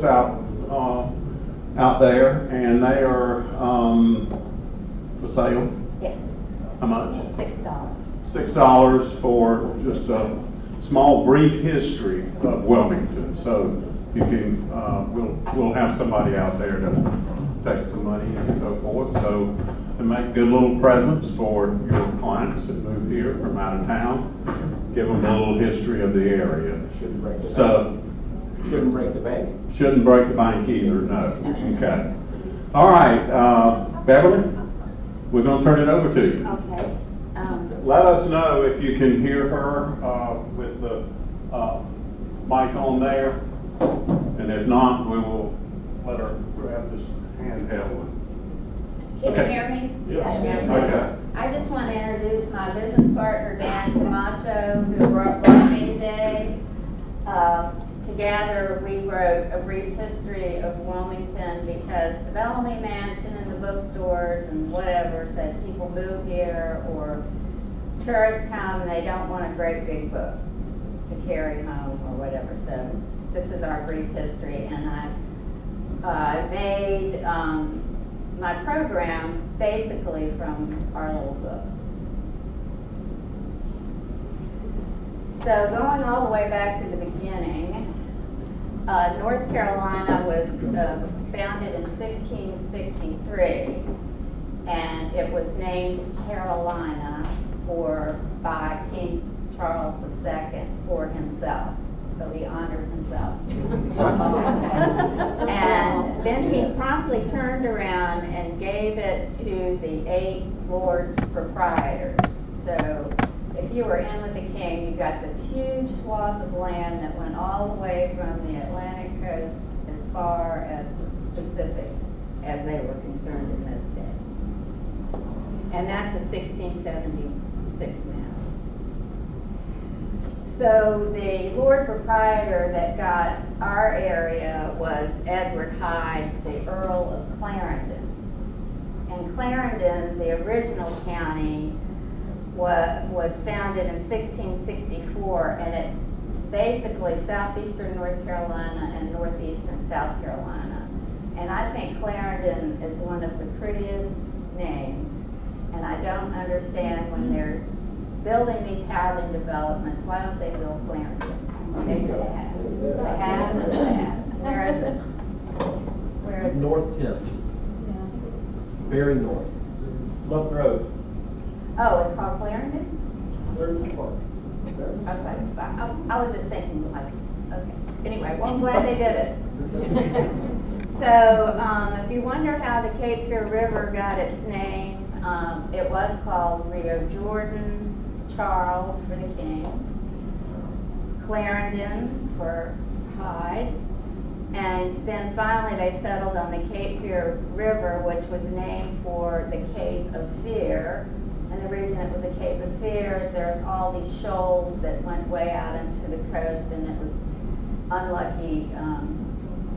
out out there, and they are for sale. Yes. How much? $6. $6 for just a small brief history of Wilmington. So you can we'll have somebody out there to take some money and so forth. So to make good little presents for your clients that move here from out of town, give them a little history of the area. Shouldn't break the bank. So Shouldn't break the bank. shouldn't break the bank either. No. Okay. All right, Beverly, we're going to turn it over to you. Okay. Let us know if you can hear her with the mic on there, and if not, we will let her grab this handheld one. Can Okay. you hear me? Yes. Yes. Okay. I just want to introduce my business partner, Dan Camacho, who brought me today. Together, we wrote a brief history of Wilmington because the Bellamy Mansion and the bookstores and whatever said people move here or tourists come and they don't want a great big book to carry home or whatever. So this is our brief history, and I made my program basically from our little book. So going all the way back to the beginning, North Carolina was founded in 1663, and it was named Carolina by King Charles II for himself. So he honored himself. And then he promptly turned around and gave it to the 8 lords proprietors. So if you were in with the king, you got this huge swath of land that went all the way from the Atlantic coast as far as the Pacific, as they were concerned in those days. And that's a 1676 map. So the Lord Proprietor that got our area was Edward Hyde, the Earl of Clarendon. And Clarendon, the original county, was founded in 1664, and it's basically southeastern North Carolina and northeastern South Carolina. And I think Clarendon is one of the prettiest names, and I don't understand when they're building these housing developments, why don't they build Clarendon? They have. They have and they have. Where is it? Where is it? North 10th. Very north. Love Road. Oh, it's called Clarendon? Clarendon Park. Okay, I was just thinking like, okay. Anyway, well, I'm glad they did it. So, if you wonder how the Cape Fear River got its name, it was called Rio Jordan, Charles for the king, Clarendon for Hyde, and then finally they settled on the Cape Fear River, which was named for the Cape of Fear. And the reason it was a Cape of Fear is there's all these shoals that went way out into the coast, and it was unlucky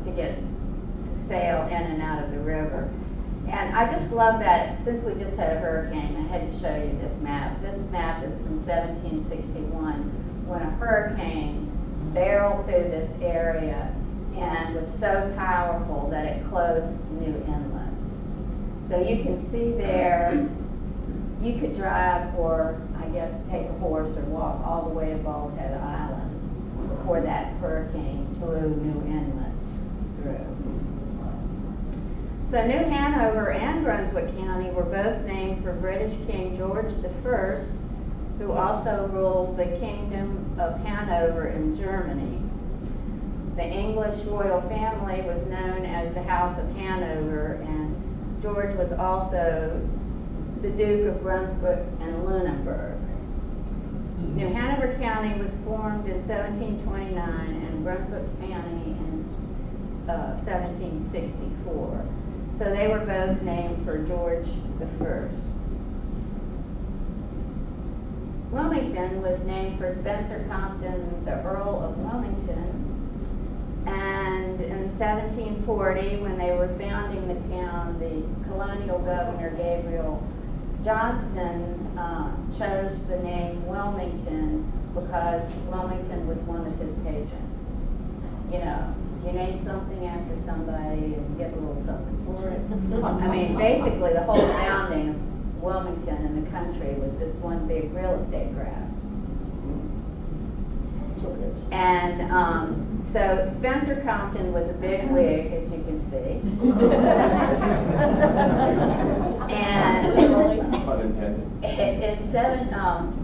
to sail in and out of the river. And I just love that, since we just had a hurricane, I had to show you this map. This map is from 1761, when a hurricane barreled through this area and was so powerful that it closed New Inlet. So you can see there, you could drive or, I guess, take a horse or walk all the way to Baldhead Island before that hurricane blew New Inlet through. So New Hanover and Brunswick County were both named for British King George I, who also ruled the Kingdom of Hanover in Germany. The English royal family was known as the House of Hanover, and George was also the Duke of Brunswick and Lunenburg. New Hanover County was formed in 1729 and Brunswick County in 1764. So they were both named for George I. Wilmington was named for Spencer Compton, the Earl of Wilmington. And in 1740, when they were founding the town, the colonial governor, Gabriel Johnston, chose the name Wilmington because Wilmington was one of his patrons. You know, you name something after somebody and get a little something for it. I mean, basically, the whole founding of Wilmington and the country was just one big real estate grab. And so Spencer Compton was a big wig, as you can see. And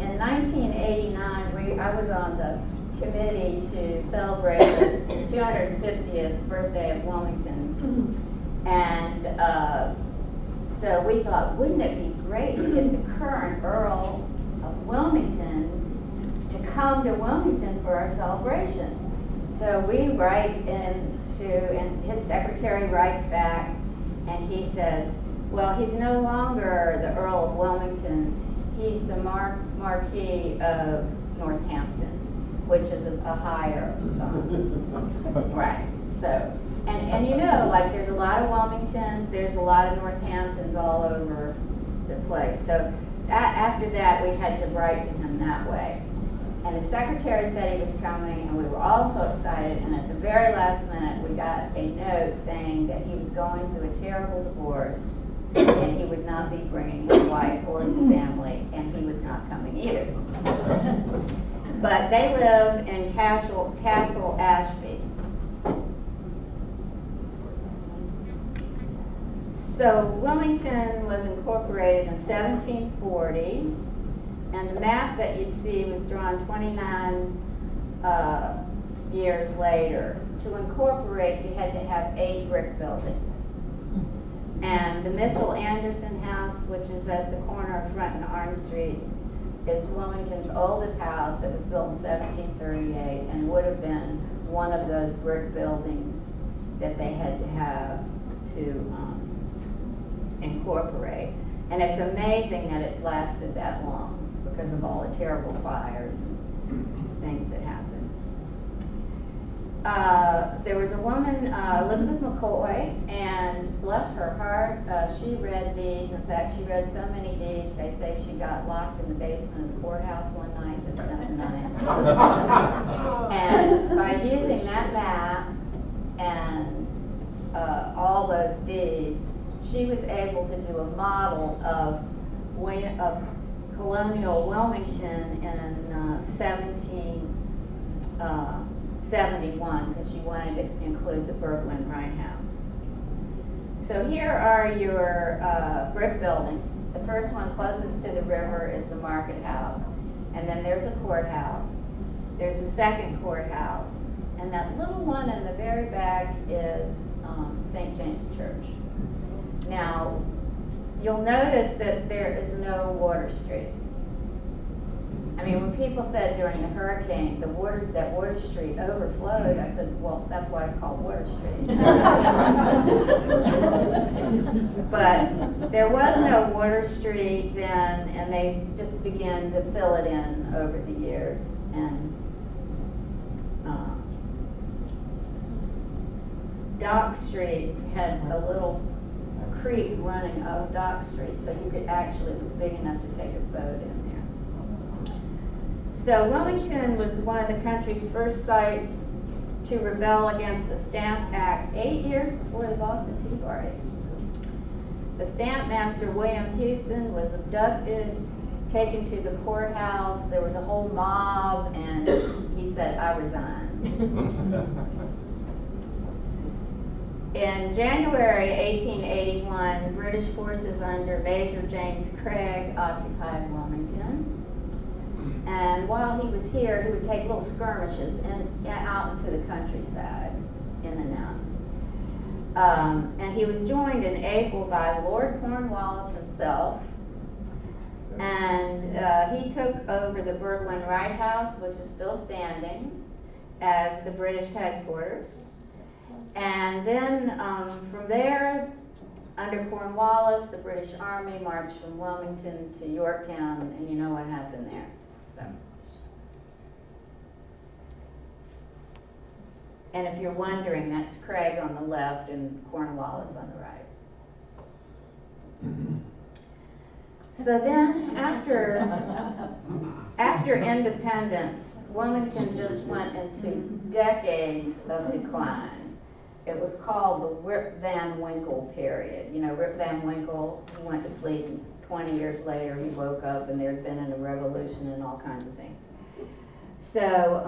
in 1989, I was on the committee to celebrate the 250th birthday of Wilmington. And so we thought, wouldn't it be great to get the current Earl of Wilmington to come to Wilmington for our celebration. So we write and his secretary writes back, and he says, well, he's no longer the Earl of Wilmington, he's the Marquis of Northampton, which is a higher right. So, and you know, like there's a lot of Wilmingtons, there's a lot of Northamptons all over the place. So after that, we had to write to him that way. And the secretary said he was coming, and we were all so excited, and at the very last minute, we got a note saying that he was going through a terrible divorce, and he would not be bringing his wife or his family, and he was not coming either. But they live in Castle Ashby. So Wilmington was incorporated in 1740. And the map that you see was drawn 29 years later. To incorporate, you had to have 8 brick buildings. And the Mitchell Anderson House, which is at the corner of Front and Orange Street, is Wilmington's oldest house. It was built in 1738 and would have been one of those brick buildings that they had to have to incorporate. And it's amazing that it's lasted that long, because of all the terrible fires and things that happened. There was a woman, Elizabeth McCoy, and bless her heart, she read deeds. In fact, she read so many deeds, they say she got locked in the basement of the courthouse one night, just spent the night. And by using that map and all those deeds, she was able to do a model of colonial Wilmington in 1771, because she wanted to include the Berglund Wright House. So here are your brick buildings. The first one closest to the river is the Market House, and then there's a courthouse. There's a second courthouse, and that little one in the very back is St. James Church. Now, you'll notice that there is no Water Street. I mean, when people said during the hurricane that Water Street overflowed, I said, well, that's why it's called Water Street. But there was no Water Street then, and they just began to fill it in over the years. And Dock Street had a little creek running up Dock Street, so you could actually, it was big enough to take a boat in there. So Wilmington was one of the country's first sites to rebel against the Stamp Act 8 years before the Boston Tea Party. The stamp master, William Houston, was abducted, taken to the courthouse. There was a whole mob, and he said, I resign. In January 1881, British forces under Major James Craig occupied Wilmington. And while he was here, he would take little skirmishes out into the countryside, in and out. And he was joined in April by Lord Cornwallis himself. And he took over the Berglund Wright House, which is still standing, as the British headquarters. And then from there, under Cornwallis, the British Army marched from Wilmington to Yorktown, and you know what happened there. So. And if you're wondering, that's Craig on the left and Cornwallis on the right. So then, after independence, Wilmington just went into decades of decline. it was called the Rip Van Winkle period. You know, Rip Van Winkle, he went to sleep and 20 years later he woke up and there'd been a revolution and all kinds of things. So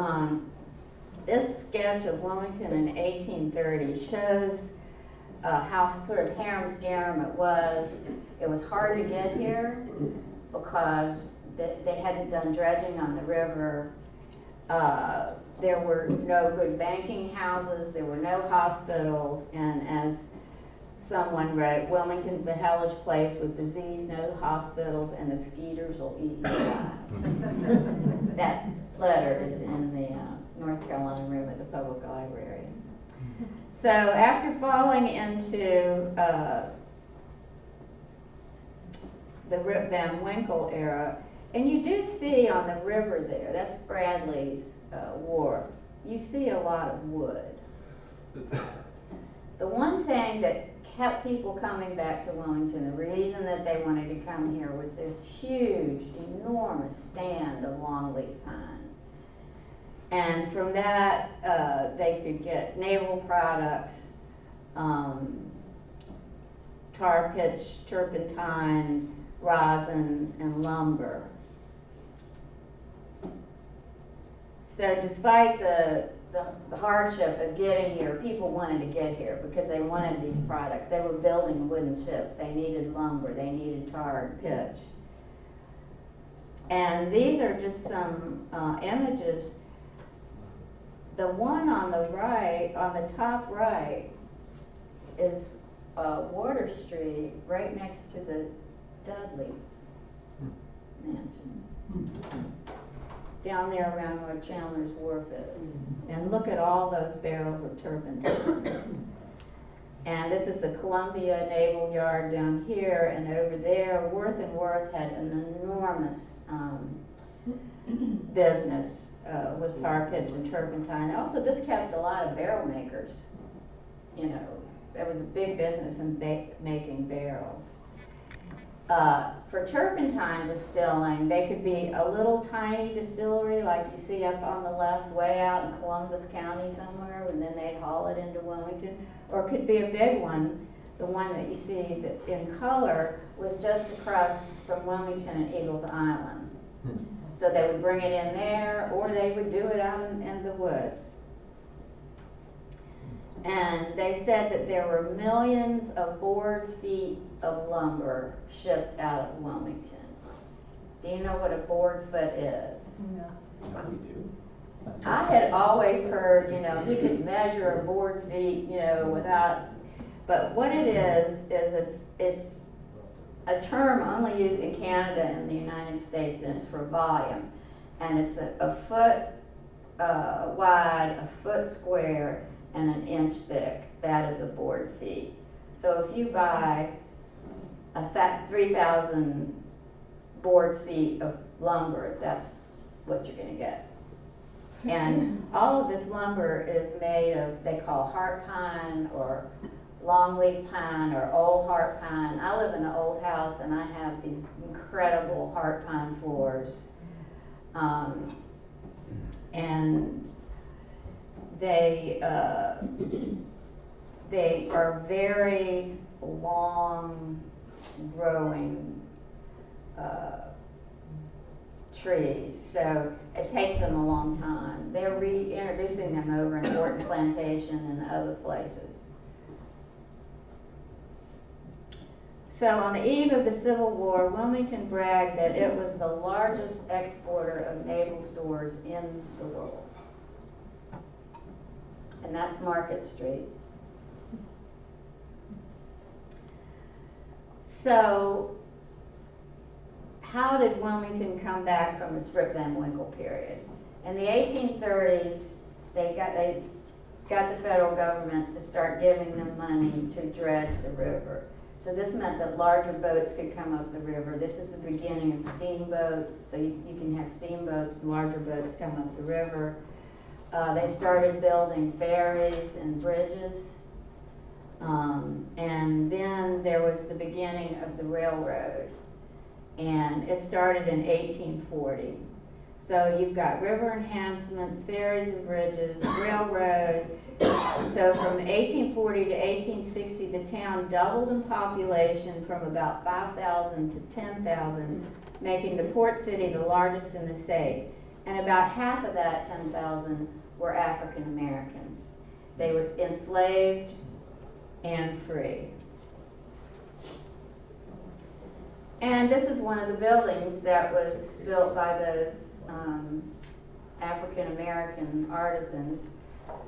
this sketch of Wilmington in 1830 shows how sort of harem-scarum it was. It was hard to get here because they hadn't done dredging on the river. There were no good banking houses, there were no hospitals, and as someone wrote, Wilmington's a hellish place with disease, no hospitals, and the skeeters will eat you alive. That letter is in the North Carolina room at the public library. So after falling into the Rip Van Winkle era, and you do see on the river there, that's Bradley's wharf, you see a lot of wood. The one thing that kept people coming back to Wilmington, the reason that they wanted to come here, was this huge, enormous stand of longleaf pine. And from that, they could get naval products, tar pitch, turpentine, rosin, and lumber. So despite the hardship of getting here, people wanted to get here because they wanted these products. They were building wooden ships. They needed lumber. They needed tar and pitch. And these are just some images. The one on the right, on the top right, is Water Street, right next to the Dudley mansion. Down there around where Chandler's Wharf is. And look at all those barrels of turpentine. And this is the Columbia Naval Yard down here, and over there, Worth and Worth had an enormous business with tar pitch and turpentine. Also, this kept a lot of barrel makers. You know, there was a big business in making barrels. For turpentine distilling, they could be a little tiny distillery like you see up on the left, way out in Columbus County somewhere, and then they'd haul it into Wilmington. Or it could be a big one. The one that you see that in color was just across from Wilmington and Eagles Island. So they would bring it in there, or they would do it out in the woods. And they said that there were millions of board feet of lumber shipped out of Wilmington. Do you know what a board foot is? No. I had always heard, you know, you could measure a board feet, you know, without, but what it is it's a term only used in Canada and the United States, and it's for volume. And it's a foot wide, a foot square, and an inch thick. That is a board feet. So if you buy 3,000 board feet of lumber, that's what you're going to get. And all of this lumber is made of, they call heart pine or longleaf pine or old heart pine. I live in an old house and I have these incredible heart pine floors. And they are very long growing trees, so it takes them a long time. They're reintroducing them over in Orton Plantation and other places. So on the eve of the Civil War, Wilmington bragged that it was the largest exporter of naval stores in the world. And that's Market Street. So how did Wilmington come back from its Rip Van Winkle period? In the 1830s, they got the federal government to start giving them money to dredge the river. So this meant that larger boats could come up the river. This is the beginning of steamboats, so you can have steamboats, larger boats come up the river. They started building ferries and bridges. And then there was the beginning of the railroad. And it started in 1840. So you've got river enhancements, ferries and bridges, railroad, So from 1840 to 1860, the town doubled in population from about 5,000 to 10,000, making the port city the largest in the state. And about half of that 10,000 were African Americans. They were enslaved and free. And this is one of the buildings that was built by those African American artisans,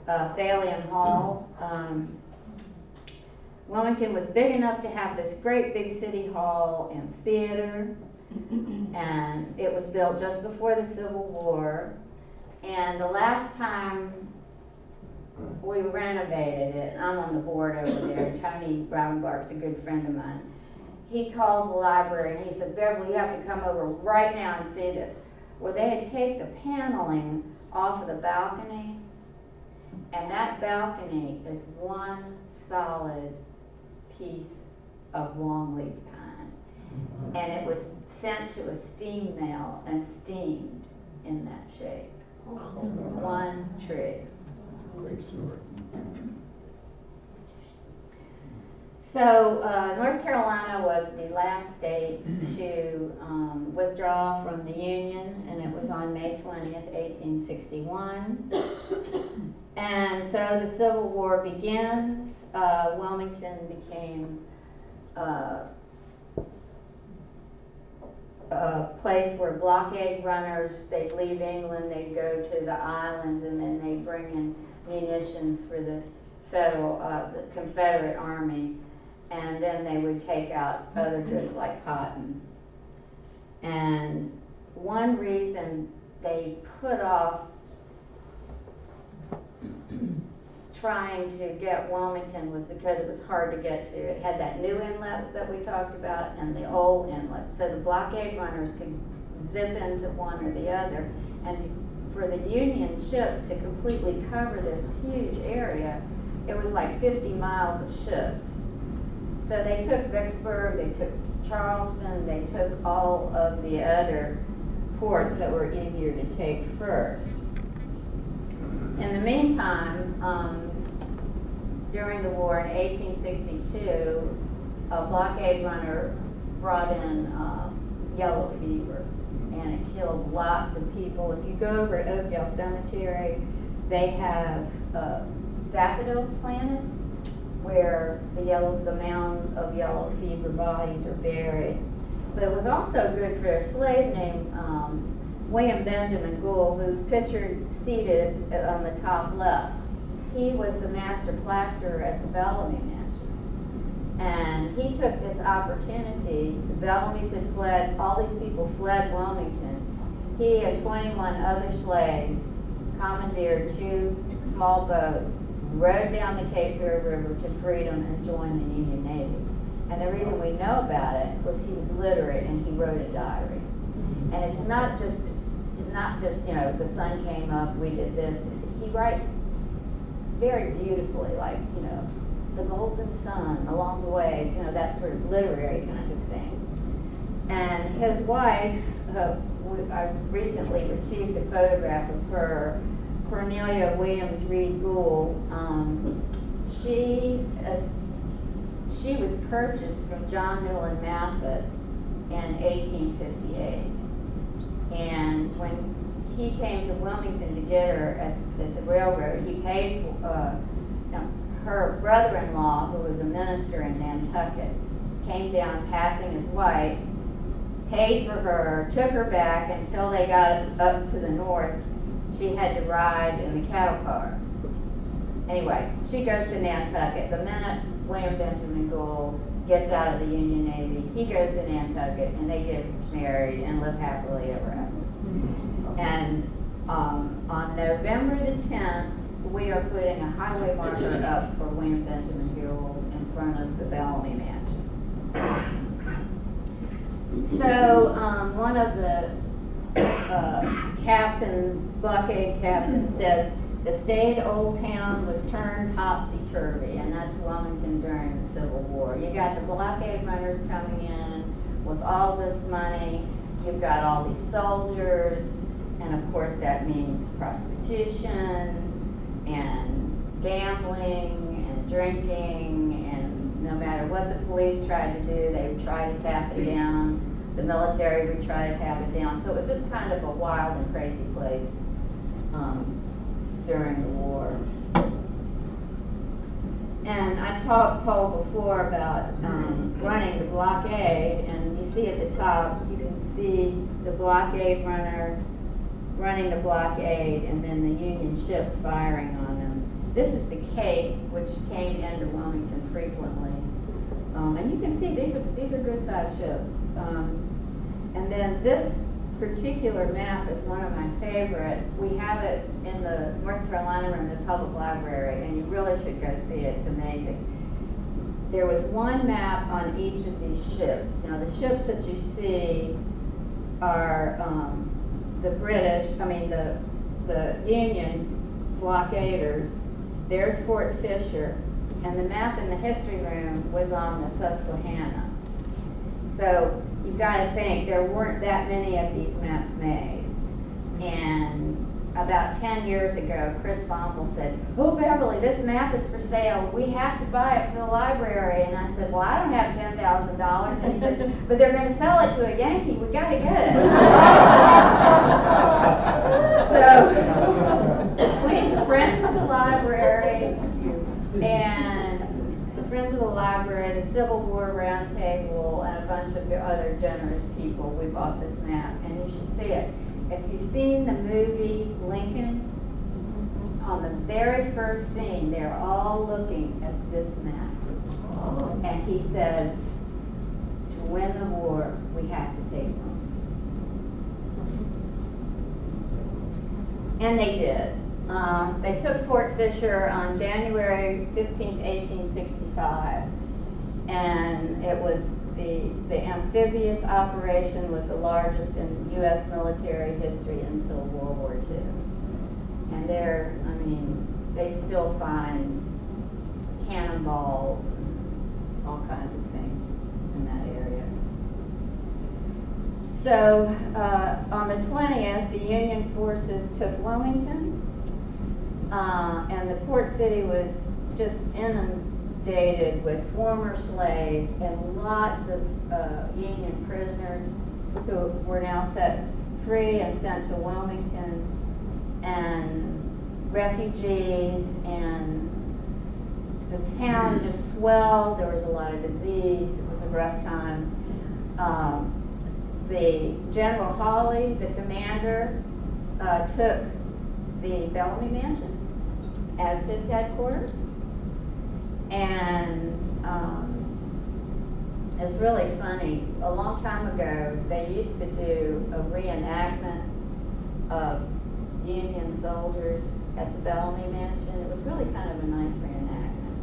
Thalian Hall. Wilmington was big enough to have this great big city hall and theater, and it was built just before the Civil War. And the last time we renovated it, I'm on the board over there, Tony Brownbark's a good friend of mine. He calls the library and he said, Beverly, you have to come over right now and see this. Well, they had taken the paneling off of the balcony, and that balcony is one solid piece of longleaf pine. And it was sent to a steam mill and steamed in that shape. One tree. Great story. So North Carolina was the last state to withdraw from the Union, and it was on May 20th, 1861. And so the Civil War begins. Wilmington became a place where blockade runners, they'd leave England, they'd go to the islands, and then they'd bring in munitions for the the Confederate Army. And then they would take out other goods like cotton. And one reason they put off trying to get Wilmington was because it was hard to get to. It had that new inlet that we talked about and the old inlet. So the blockade runners could zip into one or the other. And for the Union ships to completely cover this huge area, it was like 50 miles of ships. So they took Vicksburg, they took Charleston, they took all of the other ports that were easier to take first. In the meantime, during the war in 1862, a blockade runner brought in yellow fever, and it killed lots of people. If you go over to Oakdale Cemetery, they have daffodils planted where the mound of yellow fever bodies are buried. But it was also good for a slave named William Benjamin Gould, who's pictured seated on the top left. He was the master plasterer at the Bellamy Mansion. And he took this opportunity. The Bellamys had fled, all these people fled Wilmington. He and 21 other slaves commandeered 2 small boats, rowed down the Cape Fear River to freedom, and joined the Union Navy. And the reason we know about it was he was literate and he wrote a diary. And it's not just the sun came up, we did this. He writes very beautifully, like, the golden sun along the waves, that sort of literary kind of thing. And his wife, I recently received a photograph of her, Cornelia Williams Reed Gould. She was purchased from John Newland Maffitt in 1858. And when he came to Wilmington to get her at the railroad, he paid for, her brother-in-law, who was a minister in Nantucket, came down passing his wife, paid for her, took her back until they got up to the north. She had to ride in the cattle car. Anyway, she goes to Nantucket. The minute William Benjamin Gould gets out of the Union Navy, he goes to Nantucket, and they get married and live happily ever after. And on November the 10th, we are putting a highway marker up for William Benjamin Gould in front of the Bellamy Mansion. So one of the blockade captains said, the staid old town was turned topsy-turvy, and that's Wilmington during the Civil War. You got the blockade runners coming in with all this money, you've got all these soldiers, and of course that means prostitution and gambling and drinking, and no matter what the police tried to do, they would try to tap it down. The military would try to tap it down. So it was just kind of a wild and crazy place during the war. And I told before about running the blockade, and you see at the top, you can see the blockade runner running the blockade, and then the Union ships firing on them. This is the Cape, which came into Wilmington frequently. And you can see these are good-sized ships. And then this particular map is one of my favorite. We have it in the North Carolina room, the public library, and you really should go see it. It's amazing. There was one map on each of these ships. Now the ships that you see are the Union blockaders. There's Fort Fisher, and the map in the history room was on the Susquehanna. So you've got to think there weren't that many of these maps made. And about 10 years ago, Chris Bombel said, "Oh, Beverly, this map is for sale. We have to buy it for the library." And I said, "Well, I don't have $10,000. And he said, "But they're going to sell it to a Yankee. We got to get it." So between Friends of the Library and Friends of the Library, the Civil War Roundtable, and a bunch of other generous people, we bought this map, and you should see it. If you've seen the movie Lincoln, on the very first scene, they're all looking at this map. And he says, to win the war, we have to take them. And they did. They took Fort Fisher on January 15, 1865, and it was the amphibious operation was the largest in U.S. military history until World War II. And they still find cannonballs and all kinds of things in that area. So on the 20th, the Union forces took Wilmington, and the port city was just inundated with former slaves and lots of Union prisoners who were now set free and sent to Wilmington, and refugees, and the town just swelled. There was a lot of disease. It was a rough time. The General Hawley, the commander, took the Bellamy Mansion as his headquarters, and it's really funny. A long time ago, they used to do a reenactment of Union soldiers at the Bellamy Mansion. It was really kind of a nice reenactment.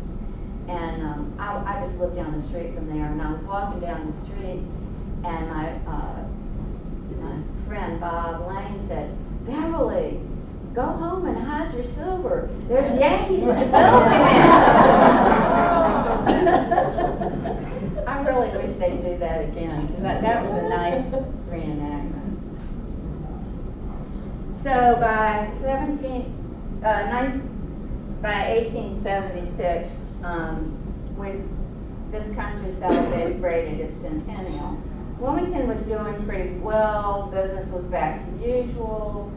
And I just lived down the street from there, and I was walking down the street, and my friend Bob Lane said, "Beverly, go home and hide your silver. There's Yankees at the Bellamy Mansion." I really wish they'd do that again, because that was a nice reenactment. So by 1876, this country celebrated its centennial. Wilmington was doing pretty well. Business was back to usual.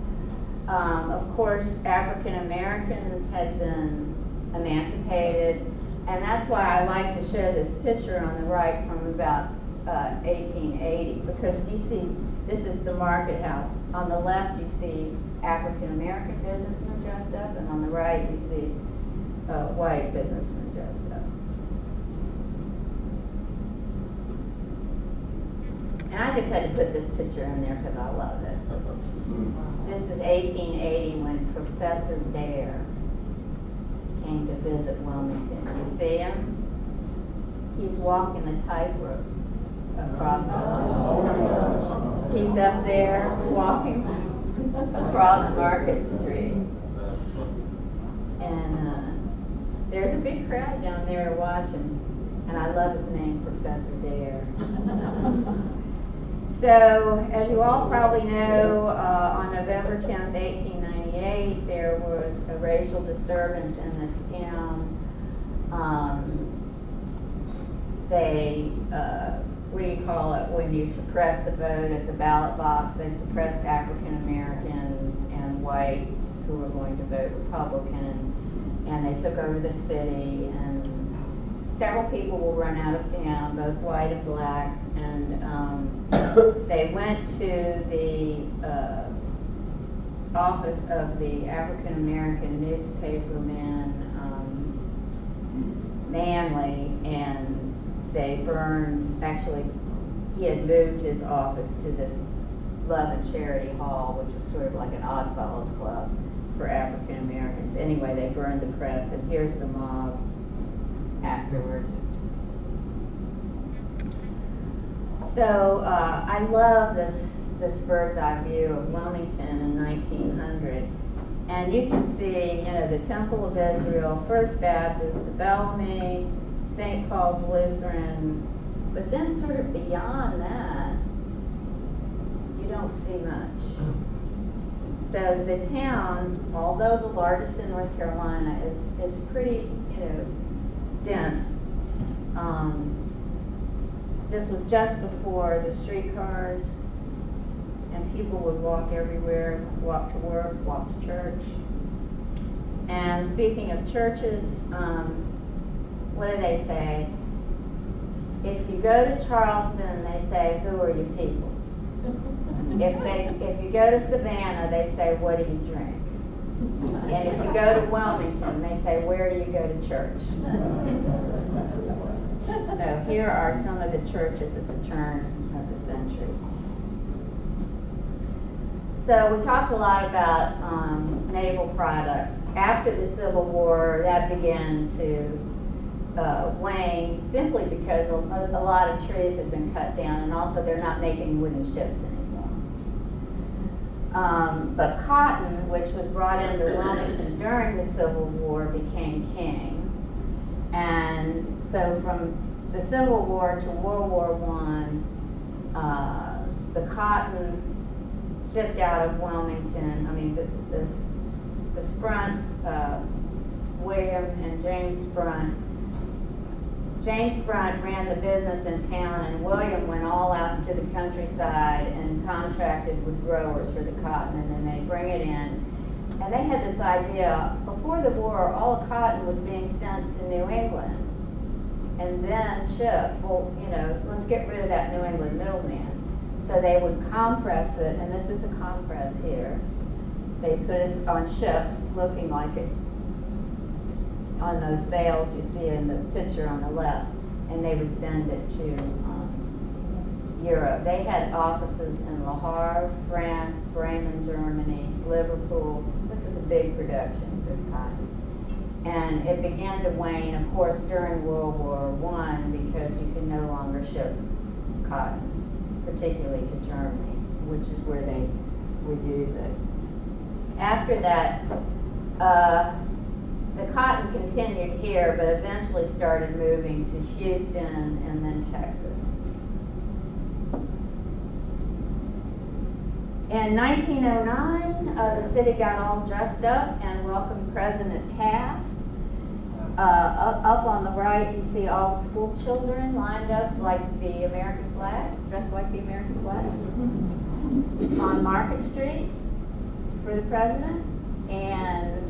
Of course, African Americans had been emancipated, and that's why I like to show this picture on the right from about 1880, because you see, this is the market house. On the left, you see African American businessmen dressed up, and on the right, you see white businessmen dressed up. And I just had to put this picture in there because I love it. This is 1880 when Professor Dare came to visit Wilmington. You see him? He's walking the tightrope across. He's up there walking across Market Street. And there's a big crowd down there watching. And I love his name, Professor Dare. So, as you all probably know, on November 10th, 1898, 1928, there was a racial disturbance in this town. What do you call it, when you suppress the vote at the ballot box? They suppressed African Americans and whites who were going to vote Republican, and they took over the city, and several people will run out of town, both white and black, and they went to the office of the African American newspaperman, Manley, and they burned, actually, he had moved his office to this Love and Charity Hall, which was sort of like an Odd Fellows Club for African Americans. Anyway, they burned the press, and here's the mob afterwards. So I love this bird's eye view of Wilmington in 1900. And you can see, the Temple of Israel, First Baptist, the Bellamy, St. Paul's Lutheran, but then sort of beyond that, you don't see much. So the town, although the largest in North Carolina, is pretty, dense. This was just before the streetcars, and people would walk everywhere, walk to work, walk to church. And speaking of churches, what do they say? If you go to Charleston, they say, "Who are you people?" If you go to Savannah, they say, "What do you drink?" And if you go to Wilmington, they say, "Where do you go to church?" So here are some of the churches at the turn of the century. So we talked a lot about naval products. After the Civil War, that began to wane, simply because a lot of trees had been cut down, and also they're not making wooden ships anymore. But cotton, which was brought into Wilmington during the Civil War, became king. And so from the Civil War to World War I, the cotton shipped out of Wilmington. I mean, the Sprunts, William and James Sprunt. James Sprunt ran the business in town, and William went all out into the countryside and contracted with growers for the cotton, and then they bring it in. And they had this idea, before the war, all the cotton was being sent to New England and then shipped. Well, let's get rid of that New England middleman. So they would compress it, and this is a compress here. They put it on ships, looking like it on those bales you see in the picture on the left, and they would send it to Europe. They had offices in Le Havre, France, Bremen, Germany, Liverpool. This was a big production at this time. And it began to wane, of course, during World War I, because you can no longer ship cotton, particularly to Germany, which is where they would use it. After that, the cotton continued here, but eventually started moving to Houston and then Texas. In 1909, the city got all dressed up and welcomed President Taft. Up on the right, you see all the school children lined up like the American flag, dressed like the American flag, on Market Street for the president. And,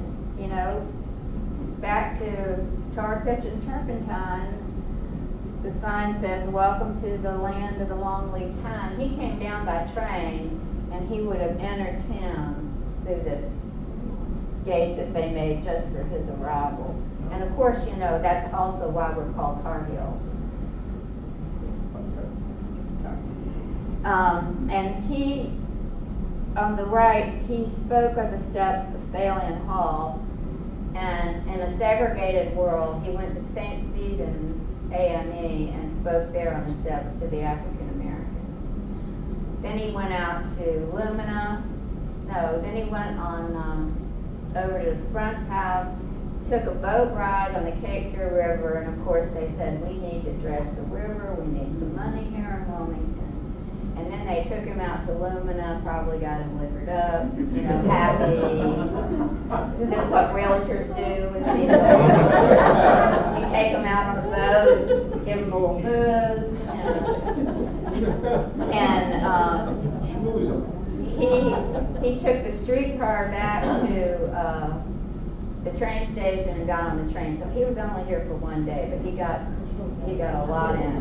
back to tar, pitch, and turpentine, the sign says, "Welcome to the land of the long leaf pine." He came down by train, and he would have entered town through this gate that they made just for his arrival. And of course, that's also why we're called Tar Heels. And he, on the right, he spoke on the steps of Thalian Hall. And in a segregated world, he went to St. Stephen's AME and spoke there on the steps to the African Americans. Then he went out to then he went on over to the Sprunt's house, took a boat ride on the Cape Fear River, and of course they said, "We need to dredge the river, we need some money here in Wilmington." And then and they took him out to Lumina, probably got him liquored up, you know, happy. Isn't this what realtors do with people? You take them out on the boat, give them a little booze, and he took the streetcar back to the train station and got on the train. So he was only here for one day, but he got a lot in.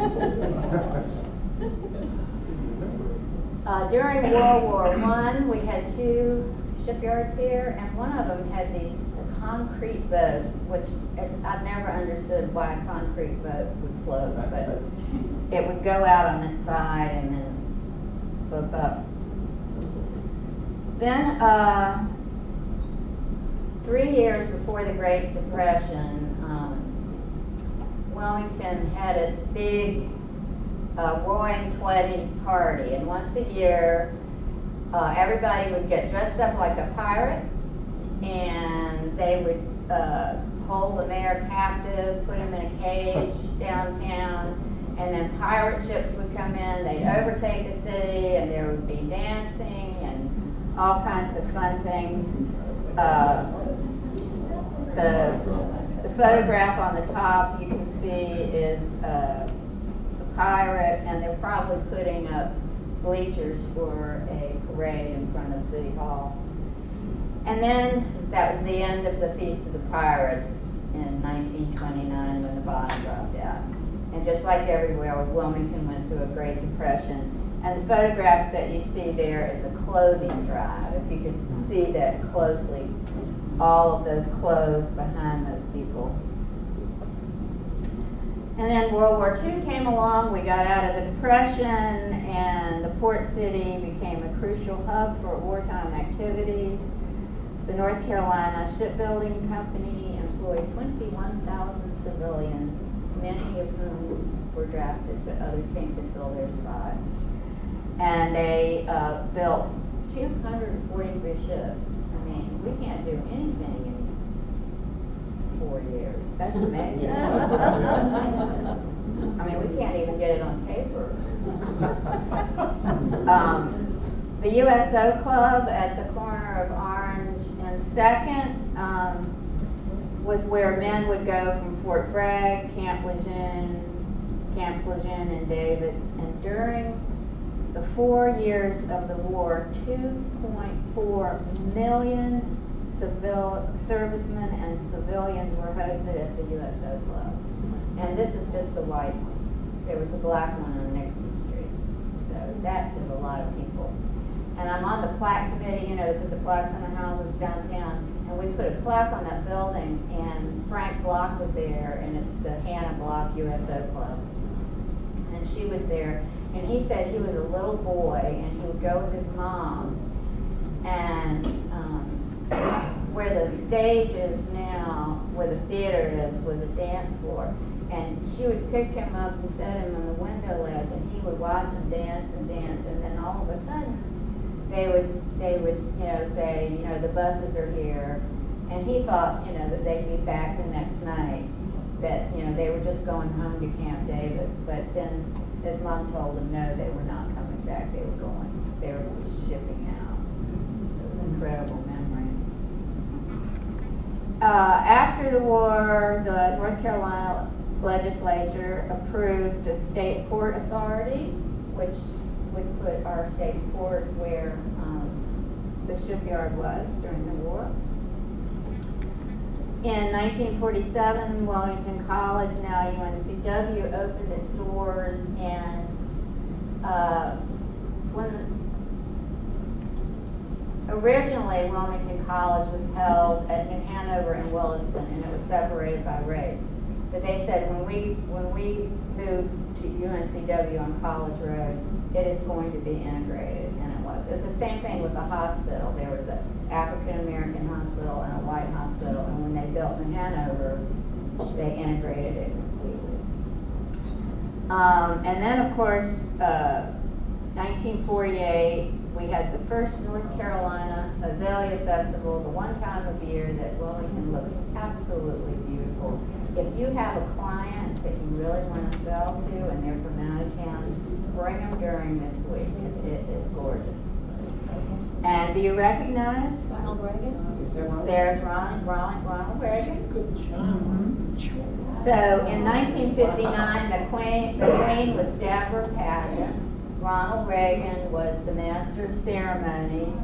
During World War I, we had 2 shipyards here, and one of them had these concrete boats, which I've never understood why a concrete boat would float, but it would go out on its side and then float up. Then, 3 years before the Great Depression, Wilmington had its big Roaring Twenties party, and once a year, everybody would get dressed up like a pirate, and they would hold the mayor captive, put him in a cage downtown, and then pirate ships would come in, they'd overtake the city, and there would be dancing and all kinds of fun things. The photograph on the top you can see is the pirate, and they're probably putting up bleachers for a parade in front of City Hall. And then that was the end of the Feast of the Pirates in 1929 when the bottom dropped out. And just like everywhere, Wilmington went through a Great Depression. And the photograph that you see there is a clothing drive. If you could see that closely, all of those clothes behind those people. And then World War II came along, we got out of the Depression, and the port city became a crucial hub for wartime activities. The North Carolina Shipbuilding Company employed 21,000 civilians, many of whom were drafted, but others came to fill their spots. And they built 243 ships. I mean, we can't do anything in 4 years. That's amazing. I mean, we can't even get it on paper. The USO Club at the corner of Orange and 2nd was where men would go from Fort Bragg, Camps Lejeune, and Davis. And during the 4 years of the war, 2.4 million servicemen and civilians were hosted at the USO Club. And this is just the white one. There was a black one on Nixon Street. So that is a lot of people. And I'm on the plaque committee, you know, that puts the plaques on the houses downtown. And we put a plaque on that building, and Frank Block was there, and it's the Hannah Block USO Club. And she was there, and he said he was a little boy, and he would go with his mom. And where the stage is now, where the theater is, was a dance floor. And she would pick him up and set him on the window ledge, and he would watch him dance and dance. And then all of a sudden, they would, you know, say, you know, the buses are here. And he thought, you know, that they'd be back the next night, that, you know, they were just going home to Camp Davis. But then his mom told him, no, they were not coming back. They were shipping out. It was an incredible memory. After the war, the North Carolina legislature approved the state port authority, which would put our state port where the shipyard was during the war. In 1947, Wilmington College, now UNCW, opened its doors, and originally Wilmington College was held at New Hanover and Williston, and it was separated by race. But they said when we moved to UNCW on College Road, it is going to be integrated, and it was. It's the same thing with the hospital. There was an African American hospital and a white hospital, and when they built New Hanover, they integrated it completely. And then, of course, 1948, we had the first North Carolina Azalea Festival, the one time of year that Wilmington looks absolutely beautiful. If you have a client that you really want to sell to and they're from out of town, bring them during this week. It is gorgeous. And do you recognize? Ronald Reagan? There's Ronald Reagan. Good job. So in 1959, the Queen was Deborah Paget. Ronald Reagan was the master of ceremonies.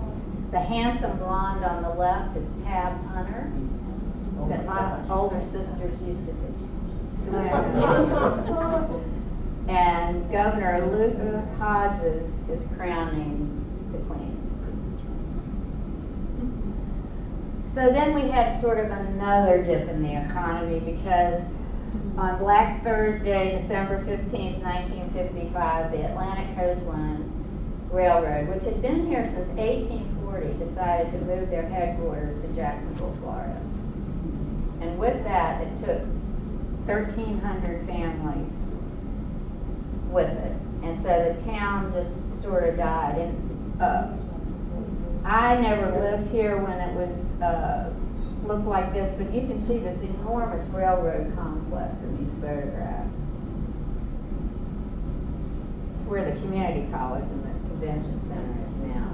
The handsome blonde on the left is Tab Hunter, that my older sisters used to just swear. And Governor Luther Hodges is crowning the Queen. So then we had sort of another dip in the economy because on Black Thursday, December 15th, 1955, the Atlantic Coastline Railroad, which had been here since 1840, decided to move their headquarters to Jacksonville, Florida. And with that, it took 1,300 families with it. And so the town just sort of died. And I never lived here when it was looked like this, but you can see this enormous railroad complex in these photographs. It's where the community college and the convention center is now.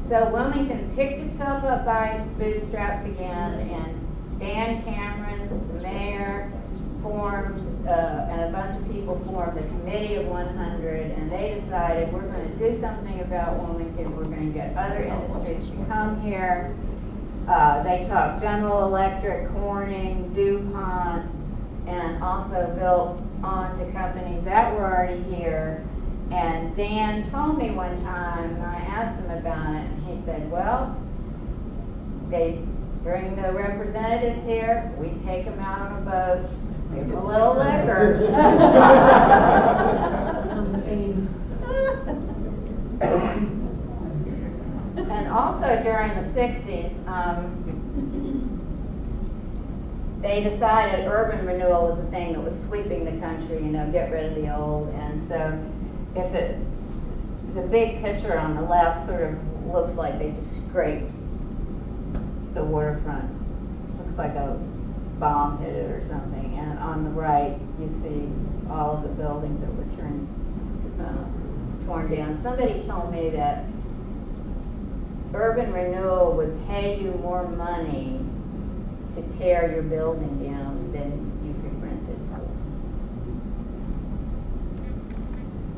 So Wilmington picked itself up by its bootstraps again, and Dan Cameron, the mayor, formed, and a bunch of people formed the Committee of 100, and they decided we're going to do something about Wilmington. We're going to get other industries to come here. They took General Electric, Corning, DuPont, and also built on to companies that were already here. And Dan told me one time, and I asked him about it, and he said, well, they bring the representatives here, we take them out on a boat, give them a little liquor. And also during the 60s, they decided urban renewal was a thing that was sweeping the country, you know, get rid of the old. And so the big picture on the left sort of looks like they just scraped the waterfront. Looks like a bomb hit it or something. And on the right, you see all of the buildings that were torn down. Somebody told me that urban renewal would pay you more money to tear your building down than you could rent it for.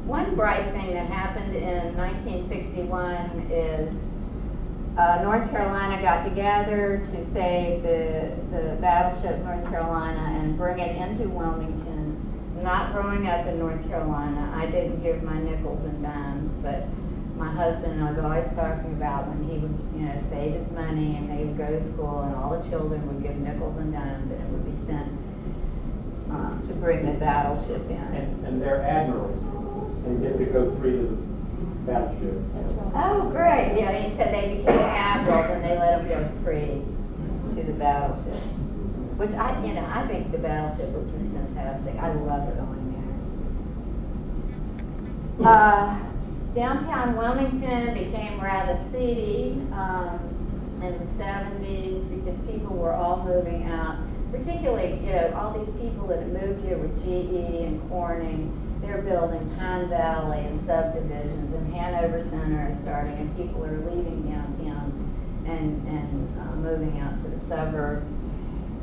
One bright thing that happened in 1961 is North Carolina got together to save the battleship North Carolina and bring it into Wilmington. Not growing up in North Carolina, I didn't give my nickels and dimes, but my husband was always talking about when he would, you know, save his money and they would go to school and all the children would give nickels and dimes and it would be sent to bring the battleship in. And they're admirals and get to go free to the battleship. Oh, great. Yeah, he said they became admirals and they let them go free to the battleship. Which I think the battleship was just fantastic. I love it on there. Downtown Wilmington became rather seedy in the 70s because people were all moving out. Particularly, you know, all these people that had moved here with GE and Corning, they're building Pine Valley and subdivisions, and Hanover Center is starting, and people are leaving downtown and moving out to the suburbs.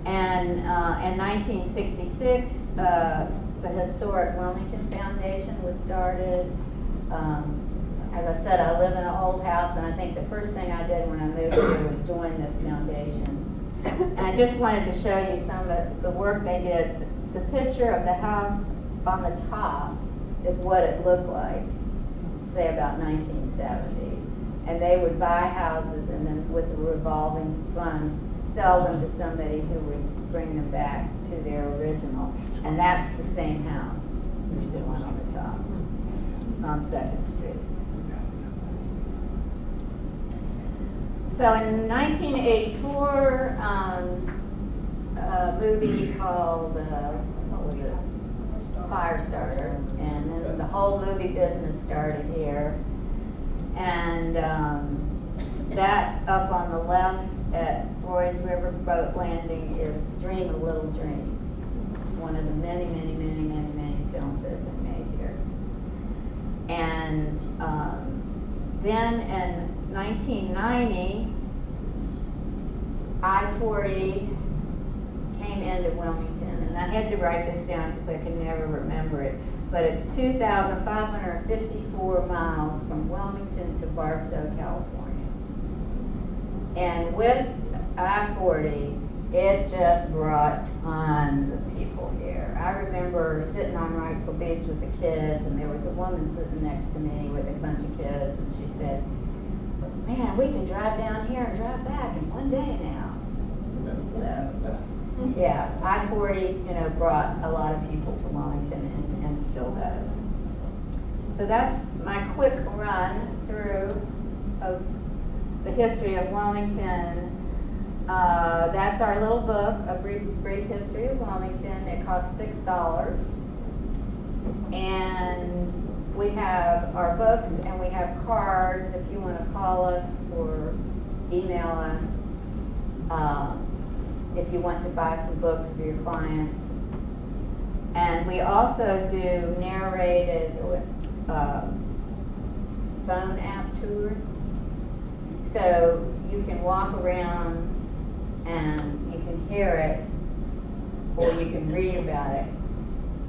And in 1966, the historic Wilmington Foundation was started. As I said, I live in an old house, and I think the first thing I did when I moved here was join this foundation. And I just wanted to show you some of the work they did. The picture of the house on the top is what it looked like, say about 1970. And they would buy houses and then with the revolving fund, sell them to somebody who would bring them back to their original. And that's the same house, the one on the top. It's on 2nd Street. So in 1984, a movie called, what was it? Firestarter. And then the whole movie business started here. And that up on the left at Roy's River Boat Landing is Dream a Little Dream. One of the many, many, many, many, many films that have been made here. Then in 1990, I-40 came into Wilmington, and I had to write this down because I can never remember it, but it's 2,554 miles from Wilmington to Barstow, California. And with I-40, it just brought tons of people here. I remember sitting on Wrightsville Beach with the kids, and there was a woman sitting next to me with a bunch of kids, and she said, "Man, we can drive down here and drive back in one day now." So, yeah, I-40, brought a lot of people to Wilmington and still does. So that's my quick run through of the history of Wilmington. That's our little book, A Brief History of Wilmington. It costs $6. And we have our books and we have cards if you want to call us or email us. If you want to buy some books for your clients. And we also do narrated phone app tours. So you can walk around and you can hear it or you can read about it.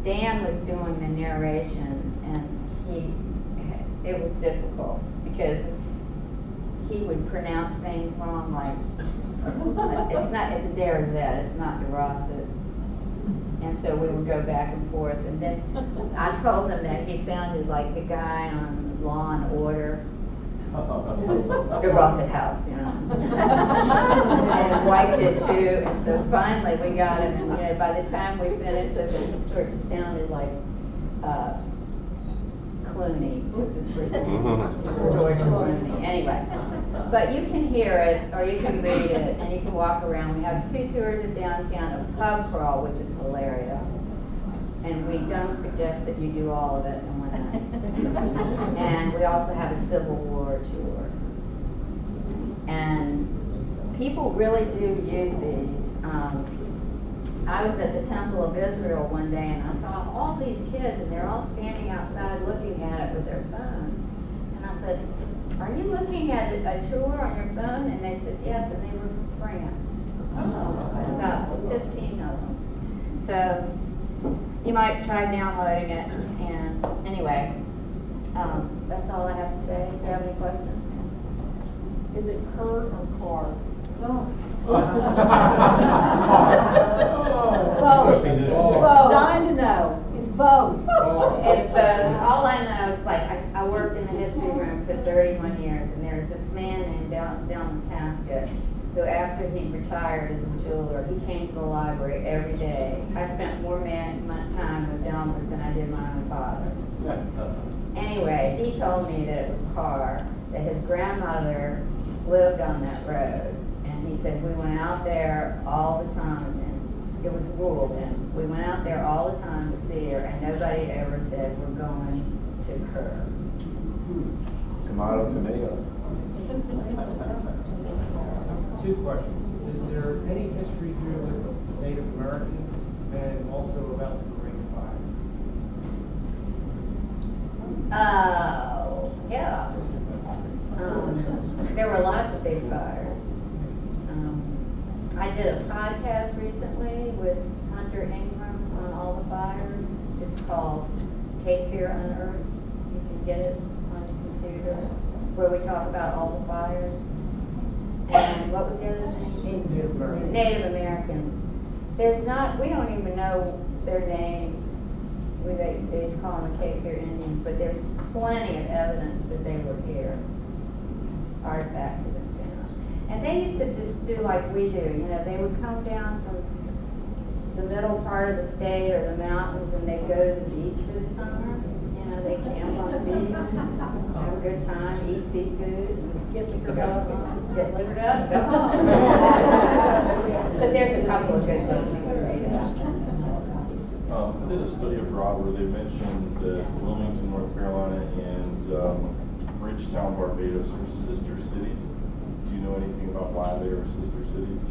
Dan was doing the narration and it was difficult because he would pronounce things wrong, like it's a Derazet, it's not Derazet. And so we would go back and forth, and then I told him that he sounded like the guy on Law and Order. Derazet House, and his wife did too, and so finally we got him, and by the time we finished with it, he sort of sounded like Clooney was his first name, George Clooney. Anyway, but you can hear it or you can read it and you can walk around. We have 2 tours of downtown, a pub crawl, which is hilarious, and we don't suggest that you do all of it in one night. And we also have a Civil War tour, and people really do use these. I was at the Temple of Israel one day and I saw all these kids and they're all standing outside looking at it with their phone. And I said, "Are you looking at a tour on your phone?" And they said, "Yes," and they were from France. About 15 of them. So you might try downloading it. And anyway, that's all I have to say. Do you have any questions? Is it her or car? No. Both. Dying to know. It's both. It's both. All I know is, like, I worked in the history room for 31 years, and there's this man named Delmas Haskett, who after he retired as a jeweler, he came to the library every day. I spent more time with Delmas than I did my own father. Anyway, he told me that it was Carr, that his grandmother lived on that road. And he said, we went out there all the time, and it was rural then. We went out there all the time to see her, and nobody ever said, we're going to her. Tomato, tomato. 2 questions. Is there any history here with Native Americans and also about the Great Fire? Yeah. There were lots of big fires. I did a podcast recently with Hunter Ingram on all the fires. It's called Cape Fear Unearthed. You can get it on the computer, where we talk about all the fires. And what was the other thing? Native Americans. Native Americans. We don't even know their names. They just call them the Cape Fear Indians, but there's plenty of evidence that they were here. Artifacts have been found. And they used to just do like we do. They would come down from the middle part of the state or the mountains, and they'd go to the beach for the summer. They camp on the beach, have a good time, eat seafood, and get liquored up, and go home. But there's a couple of good books you can read about. I did a study abroad where they mentioned that Wilmington, North Carolina, and Bridgetown, Barbados are sister cities. Do you know anything about why they are sister cities?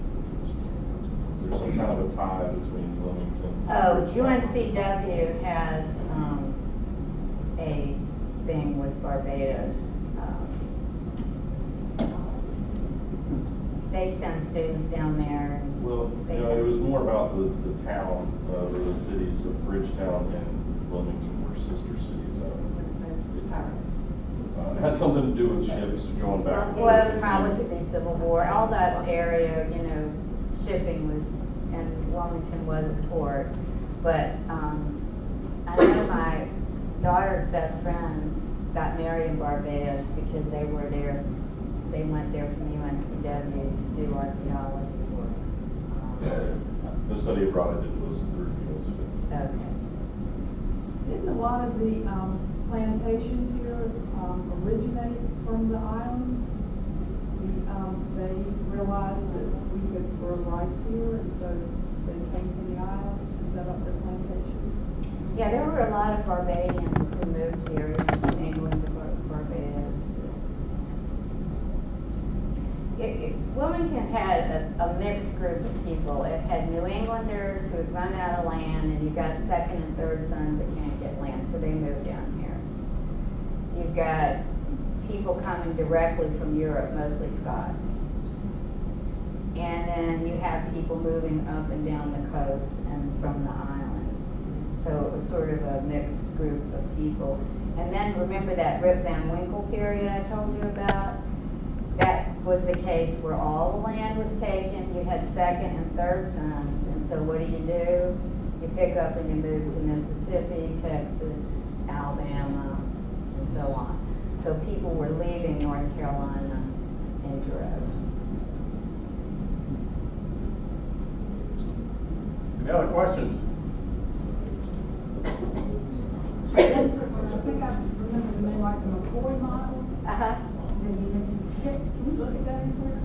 There's some kind of a tie between Wilmington and Bridgetown. UNCW has a thing with Barbados. they send students down there. And Well, you know, it was more about the town, or the cities of Bridgetown and Wilmington were sister cities. It had something to do with ships going back and forth. Well, it probably could be Civil War. All that area, you know, shipping was, and Wilmington was a port. But I know my daughter's best friend got married in Barbados because they were there. They went there from UNCW to do archaeology work. The study abroad I did was through UNCW. Okay. Didn't a lot of the plantations here originate from the islands? They realized that we could grow rice here, and so they came to the islands to set up their plantations. Yeah, there were a lot of Barbadians who moved here from England to Barbados. Wilmington had a mixed group of people. It had New Englanders who had run out of land, and you got second and third sons that can't get land, so they moved down here. You've got people coming directly from Europe, mostly Scots. And then you have people moving up and down the coast and from the islands. So it was sort of a mixed group of people. And then remember that Rip Van Winkle period I told you about? That was the case where all the land was taken. You had second and third sons. And so what do? You pick up and you move to Mississippi, Texas, Alabama, and so on. So people were leaving North Carolina in droves. Any other questions? I think I remember the name like the McCoy model. And you mentioned, can you look at that anywhere?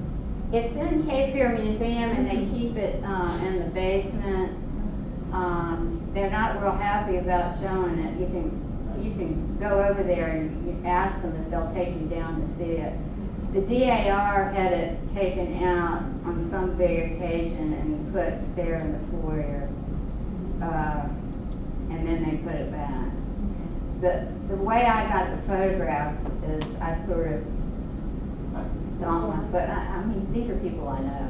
It's in Cape Fear Museum, and they keep it in the basement. They're not real happy about showing it. You can go over there and you ask them if they'll take you down to see it. The DAR had it taken out on some big occasion and put there in the foyer, and then they put it back. The way I got the photographs is I sort of stomped my foot. I mean, these are people I know,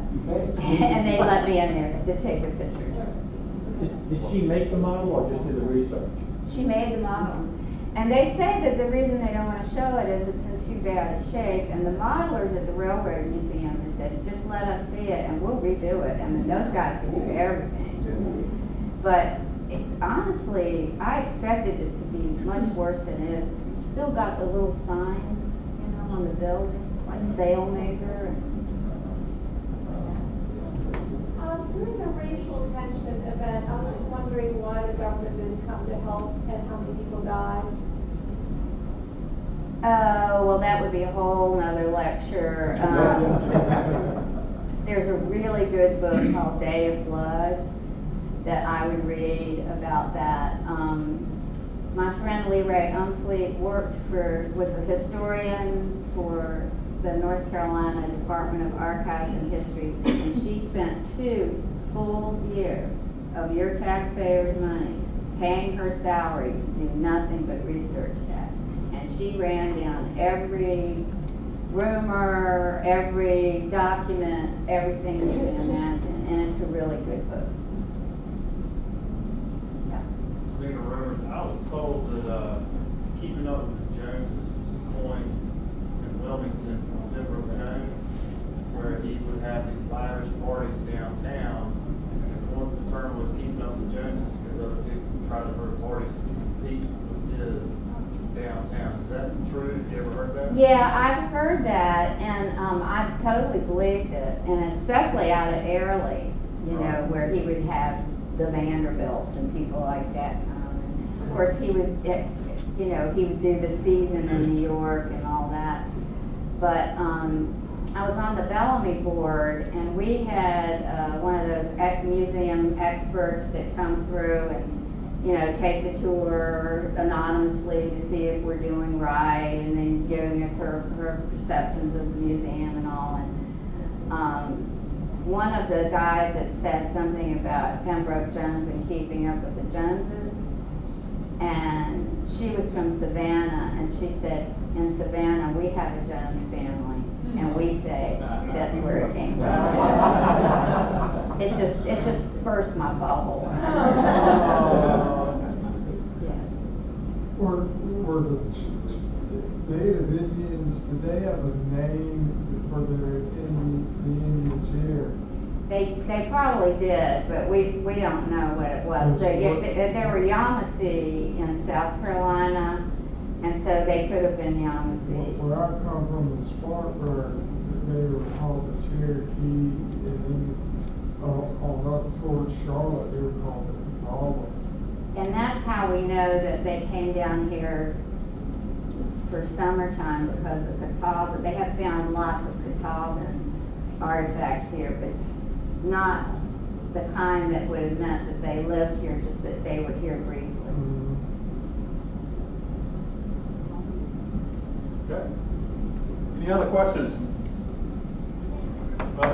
and they let me in there to take the pictures. Did she make the model or just do the research? She made the model. And they say that the reason they don't want to show it is it's in too bad a shape. And the modelers at the Railroad Museum have said, just let us see it and we'll redo it. I mean, those guys can do everything. But it's honestly, I expected it to be much worse than it is. It's still got the little signs, you know, on the building, like sailmaker. During the racial tension event, I was just wondering why the government didn't come to help and how many people died. Well, that would be a whole nother lecture. There's a really good book called Day of Blood that I would read about that. My friend Lee Ray Umfleet was a historian for the North Carolina Department of Archives and History, and she spent 2 full years of your taxpayers' money paying her salary to do nothing but research that. And she ran down every rumor, every document, everything you can imagine, and it's a really good book. Yeah. Speaking of rumors, I was told that Keeping Up with the Joneses was coined in Wilmington on Liberal Jones, where he would have these lavish parties downtown, and the term was Keeping Up with the Joneses because other people try to throw parties to compete with his downtown. Is that true? Have you ever heard that? Yeah, I've heard that, and I totally believed it, and especially out at Airlie, you know, where he would have the Vanderbilts and people like that. Of course, he would, you know, he would do the season in New York and all that. But I was on the Bellamy board, and we had one of those museum experts that come through and, you know, take the tour anonymously to see if we're doing right, and then giving us her perceptions of the museum and all. And one of the guys that said something about Pembroke Jones and Keeping Up with the Joneses, and she was from Savannah, and she said, in Savannah, we have a Jones family, and we say that's where it came from. It just burst my bubble. Yeah. Were the Native Indians, did they have a name for the Indians here? They probably did, but we don't know what it was. There were Yamasee in South Carolina, and so they could have been Yamasee. Where I come from in Spartanburg, they were called the Cherokee, and then on up towards Charlotte, they were called the Catawba. And that's how we know that they came down here for summertime, because of Catawba. They have found lots of Catawban artifacts here, but not the kind that would have meant that they lived here, just that they were here briefly. Okay. Any other questions? Well,